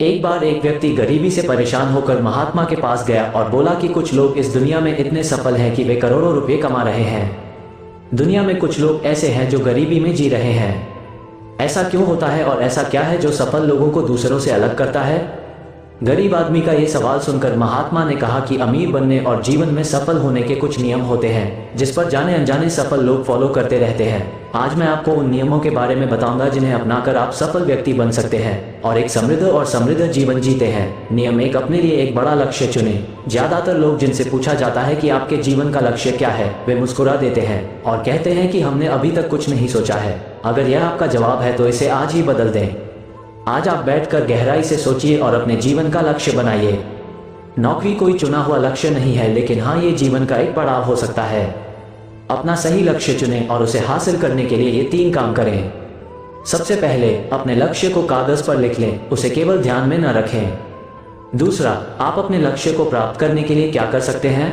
एक बार एक व्यक्ति गरीबी से परेशान होकर महात्मा के पास गया और बोला कि कुछ लोग इस दुनिया में इतने सफल हैं कि वे करोड़ों रुपए कमा रहे हैं। दुनिया में कुछ लोग ऐसे हैं जो गरीबी में जी रहे हैं। ऐसा क्यों होता है और ऐसा क्या है जो सफल लोगों को दूसरों से अलग करता है? गरीब आदमी का ये सवाल सुनकर महात्मा ने कहा कि अमीर बनने और जीवन में सफल होने के कुछ नियम होते हैं जिस पर जाने अनजाने सफल लोग फॉलो करते रहते हैं। आज मैं आपको उन नियमों के बारे में बताऊंगा जिन्हें अपनाकर आप सफल व्यक्ति बन सकते हैं और एक समृद्ध जीवन जीते हैं। नियम एक, अपने लिए एक बड़ा लक्ष्य चुनें। ज्यादातर लोग जिनसे पूछा जाता है कि आपके जीवन का लक्ष्य क्या है, वे मुस्कुरा देते हैं और कहते हैं कि हमने अभी तक कुछ नहीं सोचा है। अगर यह आपका जवाब है तो इसे आज ही बदल दें। आज आप बैठकर गहराई से सोचिए और अपने जीवन का लक्ष्य बनाइए। नौकरी कोई चुना हुआ लक्ष्य नहीं है, लेकिन हाँ, ये जीवन का एक पड़ाव हो सकता है। अपना सही लक्ष्य चुनें और उसे हासिल करने के लिए ये 3 काम करें। सबसे पहले, अपने लक्ष्य को कागज पर लिख लें, उसे केवल ध्यान में न रखें। दूसरा, आप अपने लक्ष्य को प्राप्त करने के लिए क्या कर सकते हैं?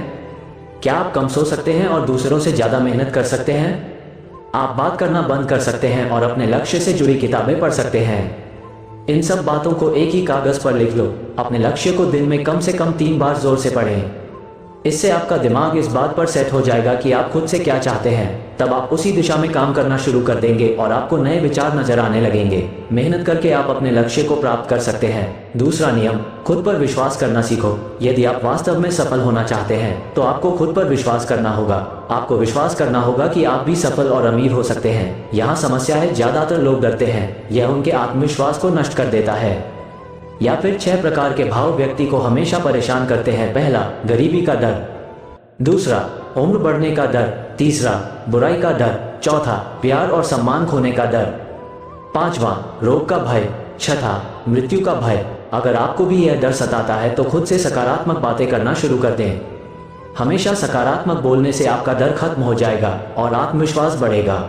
क्या आप कम सो सकते हैं और दूसरों से ज्यादा मेहनत कर सकते हैं? आप बात करना बंद कर सकते हैं और अपने लक्ष्य से जुड़ी किताबें पढ़ सकते हैं। इन सब बातों को एक ही कागज पर लिख लो। अपने लक्ष्य को दिन में कम से कम 3 बार जोर से पढ़ें। इससे आपका दिमाग इस बात पर सेट हो जाएगा कि आप खुद से क्या चाहते हैं। तब आप उसी दिशा में काम करना शुरू कर देंगे और आपको नए विचार नजर आने लगेंगे। मेहनत करके आप अपने लक्ष्य को प्राप्त कर सकते हैं। दूसरा नियम, खुद पर विश्वास करना सीखो। यदि आप वास्तव में सफल होना चाहते हैं तो आपको खुद पर विश्वास करना होगा। आपको विश्वास करना होगा कि आप भी सफल और अमीर हो सकते हैं। यहाँ समस्या है, ज्यादातर लोग डरते हैं। यह उनके आत्मविश्वास को नष्ट कर देता है। या फिर 6 प्रकार के भाव व्यक्ति को हमेशा परेशान करते हैं। पहला, गरीबी का डर। दूसरा, उम्र बढ़ने का डर। तीसरा, बुराई का डर। चौथा, प्यार और सम्मान खोने का डर। पांचवा, रोग का भय। छठा, मृत्यु का भय। अगर आपको भी यह डर सताता है तो खुद से सकारात्मक बातें करना शुरू कर दें। हमेशा सकारात्मक बोलने से आपका डर खत्म हो जाएगा और आत्मविश्वास बढ़ेगा।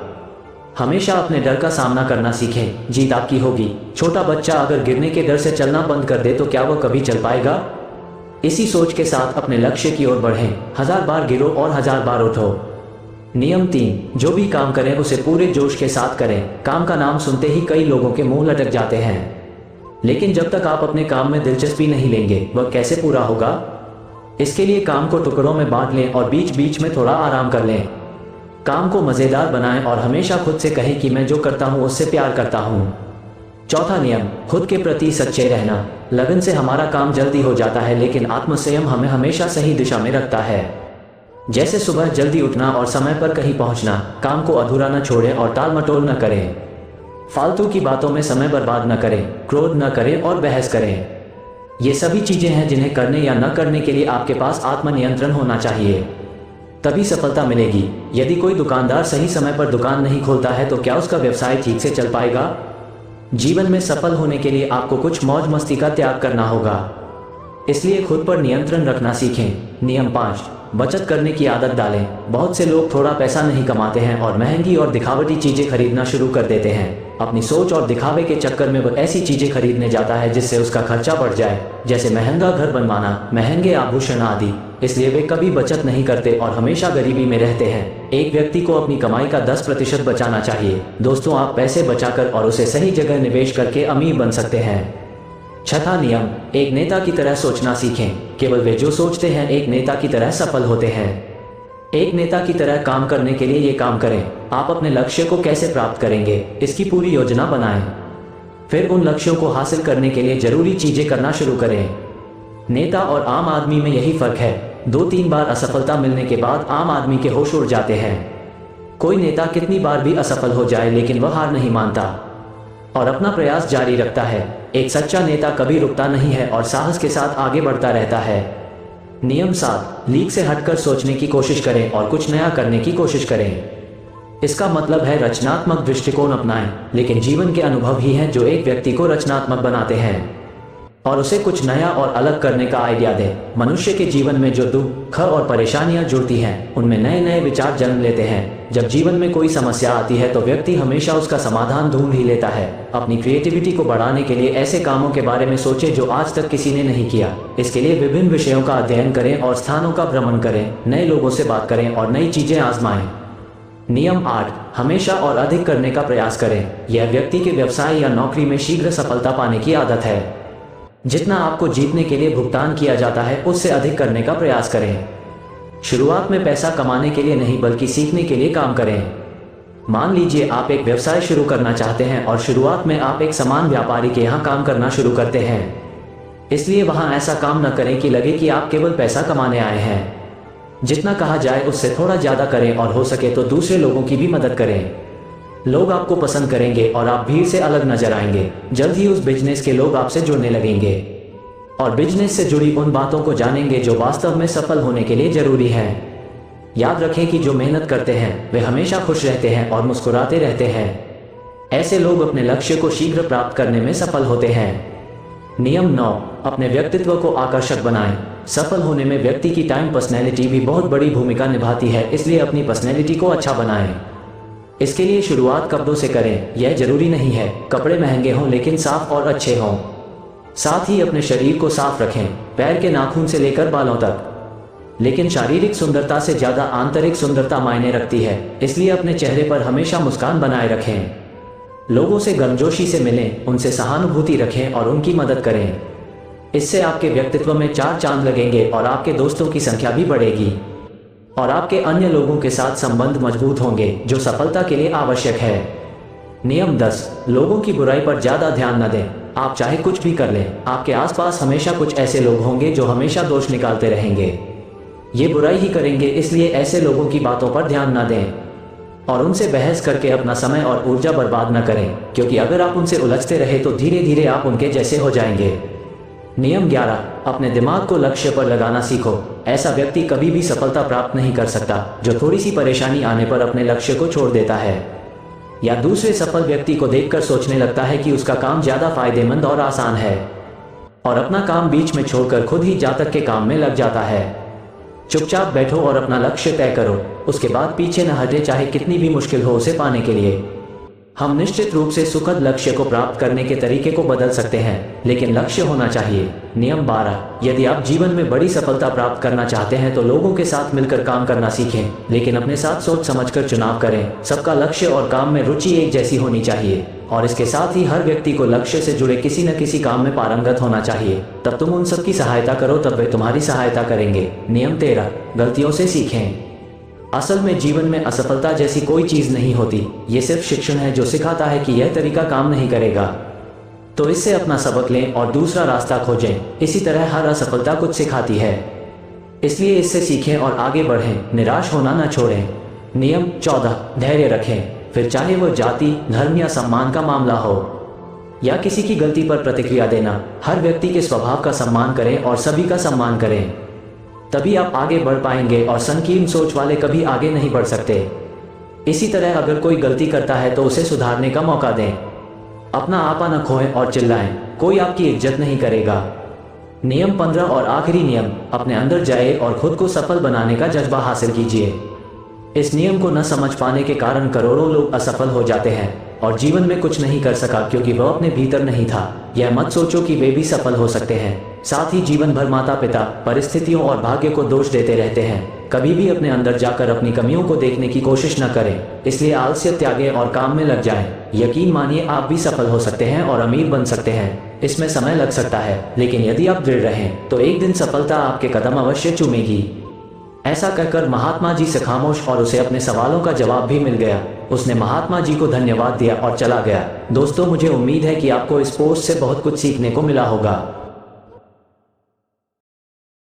हमेशा अपने डर का सामना करना सीखें, जीत आपकी होगी। छोटा बच्चा अगर गिरने के डर से चलना बंद कर दे तो क्या वह कभी चल पाएगा? इसी सोच के साथ अपने लक्ष्य की ओर बढ़ें। 1000 बार गिरो और 1000 बार उठो। नियम 3, जो भी काम करें उसे पूरे जोश के साथ करें। काम का नाम सुनते ही कई लोगों के मुंह लटक जाते हैं, लेकिन जब तक आप अपने काम में दिलचस्पी नहीं लेंगे वह कैसे पूरा होगा? इसके लिए काम को टुकड़ों में बांट लें और बीच बीच में थोड़ा आराम कर लें। काम को मजेदार बनाएं और हमेशा खुद से कहें कि मैं जो करता हूं उससे प्यार करता हूं। चौथा नियम, खुद के प्रति सच्चे रहना। लगन से हमारा काम जल्दी हो जाता है, लेकिन आत्मसंयम हमें हमेशा सही दिशा में रखता है। जैसे सुबह जल्दी उठना और समय पर कहीं पहुंचना। काम को अधूरा न छोड़ें और टाल मटोल न करें। फालतू की बातों में समय बर्बाद न करें, क्रोध न करें और बहस करें। ये सभी चीजें हैं जिन्हें करने या न करने के लिए आपके पास आत्मनियंत्रण होना चाहिए, तभी सफलता मिलेगी। यदि कोई दुकानदार सही समय पर दुकान नहीं खोलता है तो क्या उसका व्यवसाय ठीक से चल पाएगा? जीवन में सफल होने के लिए आपको कुछ मौज मस्ती का त्याग करना होगा, इसलिए खुद पर नियंत्रण रखना सीखें। नियम 5, बचत करने की आदत डालें। बहुत से लोग थोड़ा पैसा नहीं कमाते हैं और महंगी और दिखावटी चीजें खरीदना शुरू कर देते हैं। अपनी सोच और दिखावे के चक्कर में वह ऐसी चीजें खरीदने जाता है जिससे उसका खर्चा बढ़ जाए, जैसे महंगा घर बनवाना, महंगे आभूषण आदि। इसलिए वे कभी बचत नहीं करते और हमेशा गरीबी में रहते हैं। एक व्यक्ति को अपनी कमाई का 10% बचाना चाहिए। दोस्तों, आप पैसे बचाकर और उसे सही जगह निवेश करके अमीर बन सकते हैं। छठा नियम, एक नेता की तरह सोचना सीखें। केवल वे जो सोचते हैं एक नेता की तरह सफल होते हैं। एक नेता की तरह काम करने के लिए ये काम करें। आप अपने लक्ष्य को कैसे प्राप्त करेंगे, इसकी पूरी योजना बनाएं। फिर उन लक्ष्यों को हासिल करने के लिए जरूरी चीजें करना शुरू करें। नेता और आम आदमी में यही फर्क है। 2-3 बार असफलता मिलने के बाद आम आदमी के होश उड़ जाते हैं। कोई नेता कितनी बार भी असफल हो जाए लेकिन वह हार नहीं मानता और अपना प्रयास जारी रखता है। एक सच्चा नेता कभी रुकता नहीं है और साहस के साथ आगे बढ़ता रहता है। नियम 7, लीक से हटकर सोचने की कोशिश करें और कुछ नया करने की कोशिश करें। इसका मतलब है रचनात्मक दृष्टिकोण अपनाएं, लेकिन जीवन के अनुभव ही हैं जो एक व्यक्ति को रचनात्मक बनाते हैं और उसे कुछ नया और अलग करने का आइडिया दे। मनुष्य के जीवन में जो दुख और परेशानियां जुड़ती हैं उनमें नए नए विचार जन्म लेते हैं। जब जीवन में कोई समस्या आती है तो व्यक्ति हमेशा उसका समाधान ढूंढ ही लेता है। अपनी क्रिएटिविटी को बढ़ाने के लिए ऐसे कामों के बारे में सोचे जो आज तक किसी ने नहीं किया। इसके लिए विभिन्न विषयों का अध्ययन करें और स्थानों का भ्रमण करें, नए लोगों से बात करें और नई चीजें आजमाएं। नियम 8, हमेशा और अधिक करने का प्रयास करें। यह व्यक्ति के व्यवसाय या नौकरी में शीघ्र सफलता पाने की आदत है। जितना आपको जीतने के लिए भुगतान किया जाता है उससे अधिक करने का प्रयास करें। शुरुआत में पैसा कमाने के लिए नहीं बल्कि सीखने के लिए काम करें। मान लीजिए आप एक व्यवसाय शुरू करना चाहते हैं और शुरुआत में आप एक सामान व्यापारी के यहाँ काम करना शुरू करते हैं। इसलिए वहाँ ऐसा काम न करें कि लगे कि आप केवल पैसा कमाने आए हैं। जितना कहा जाए उससे थोड़ा ज़्यादा करें और हो सके तो दूसरे लोगों की भी मदद करें। लोग आपको पसंद करेंगे और आप भीड़ से अलग नजर आएंगे। जल्द ही उस बिजनेस के लोग आपसे जुड़ने लगेंगे और बिजनेस से जुड़ी उन बातों को जानेंगे जो वास्तव में सफल होने के लिए जरूरी है। याद रखें कि जो मेहनत करते हैं वे हमेशा खुश रहते हैं और मुस्कुराते रहते हैं। ऐसे लोग अपने लक्ष्य को शीघ्र प्राप्त करने में सफल होते हैं। नियम 9, अपने व्यक्तित्व को आकर्षक बनाएं। सफल होने में व्यक्ति की टाइम पर्सनैलिटी भी बहुत बड़ी भूमिका निभाती है, इसलिए अपनी पर्सनैलिटी को अच्छा बनाएं। इसके लिए शुरुआत कपड़ों से करें। यह जरूरी नहीं है कपड़े महंगे हों, लेकिन साफ और अच्छे हों। साथ ही अपने शरीर को साफ रखें, पैर के नाखून से लेकर बालों तक। लेकिन शारीरिक सुंदरता से ज्यादा आंतरिक सुंदरता मायने रखती है, इसलिए अपने चेहरे पर हमेशा मुस्कान बनाए रखें। लोगों से गर्मजोशी से मिलें, उनसे सहानुभूति रखें और उनकी मदद करें। इससे आपके व्यक्तित्व में 4 चांद लगेंगे और आपके दोस्तों की संख्या भी बढ़ेगी और आपके अन्य लोगों के साथ संबंध मजबूत होंगे, जो सफलता के लिए आवश्यक है। नियम 10, लोगों की बुराई पर ज्यादा ध्यान न दें। आप चाहे कुछ भी कर लें, आपके आसपास हमेशा कुछ ऐसे लोग होंगे जो हमेशा दोष निकालते रहेंगे। ये बुराई ही करेंगे, इसलिए ऐसे लोगों की बातों पर ध्यान न दें और उनसे बहस करके अपना समय और ऊर्जा बर्बाद न करें, क्योंकि अगर आप उनसे उलझते रहे तो धीरे धीरे आप उनके जैसे हो जाएंगे। नियम 11, अपने दिमाग को लक्ष्य पर लगाना सीखो। ऐसा व्यक्ति कभी भी सफलता प्राप्त नहीं कर सकता जो थोड़ी सी परेशानी आने पर अपने लक्ष्य को छोड़ देता है या दूसरे सफल व्यक्ति को देखकर सोचने लगता है कि उसका काम ज्यादा फायदेमंद और आसान है और अपना काम बीच में छोड़कर खुद ही जातक के काम में लग जाता है। चुपचाप बैठो और अपना लक्ष्य तय करो, उसके बाद पीछे न हटे, चाहे कितनी भी मुश्किल हो उसे पाने के लिए। हम निश्चित रूप से सुखद लक्ष्य को प्राप्त करने के तरीके को बदल सकते हैं, लेकिन लक्ष्य होना चाहिए। नियम 12, यदि आप जीवन में बड़ी सफलता प्राप्त करना चाहते हैं तो लोगों के साथ मिलकर काम करना सीखें, लेकिन अपने साथ सोच समझकर चुनाव करें। सबका लक्ष्य और काम में रुचि एक जैसी होनी चाहिए और इसके साथ ही हर व्यक्ति को लक्ष्य से जुड़े किसी न किसी काम में पारंगत होना चाहिए। तब तुम उन सबकी सहायता करो, तब वे तुम्हारी सहायता करेंगे। नियम 13, गलतियों से सीखें। असल में जीवन में असफलता जैसी कोई चीज नहीं होती, ये सिर्फ शिक्षण है जो सिखाता है कि यह तरीका काम नहीं करेगा, तो इससे अपना सबक लें और दूसरा रास्ता खोजें। इसी तरह हर असफलता कुछ सिखाती है, इसलिए इससे सीखें और आगे बढ़ें, निराश होना न छोड़ें। नियम 14, धैर्य रखें। फिर चाहे वह जाति, धर्म या सम्मान का मामला हो या किसी की गलती पर प्रतिक्रिया देना, हर व्यक्ति के स्वभाव का सम्मान करें और सभी का सम्मान करें, तभी आप आगे बढ़ पाएंगे और संकीर्ण सोच वाले कभी आगे नहीं बढ़ सकते। इसी तरह अगर कोई गलती करता है तो उसे सुधारने का मौका दें। अपना आपा न खोएं और चिल्लाएं, कोई आपकी इज्जत नहीं करेगा। नियम 15 और आखिरी नियम, अपने अंदर जाए और खुद को सफल बनाने का जज्बा हासिल कीजिए। इस नियम को न समझ पाने के कारण करोड़ों लोग असफल हो जाते हैं और जीवन में कुछ नहीं कर सका क्योंकि वह अपने भीतर नहीं था। यह मत सोचो कि वे भी सफल हो सकते हैं। साथ ही जीवन भर माता पिता, परिस्थितियों और भाग्य को दोष देते रहते हैं। कभी भी अपने अंदर जाकर अपनी कमियों को देखने की कोशिश न करें, इसलिए आलस्य त्यागें और काम में लग जाएं। यकीन मानिए आप भी सफल हो सकते हैं और अमीर बन सकते हैं। इसमें समय लग सकता है, लेकिन यदि आप दृढ़ रहें तो एक दिन सफलता आपके कदम अवश्य चूमेगी। ऐसा कहकर महात्मा जी से खामोश और उसे अपने सवालों का जवाब भी मिल गया। उसने महात्मा जी को धन्यवाद दिया और चला गया। दोस्तों, मुझे उम्मीद है कि आपको इस पोस्ट से बहुत कुछ सीखने को मिला होगा।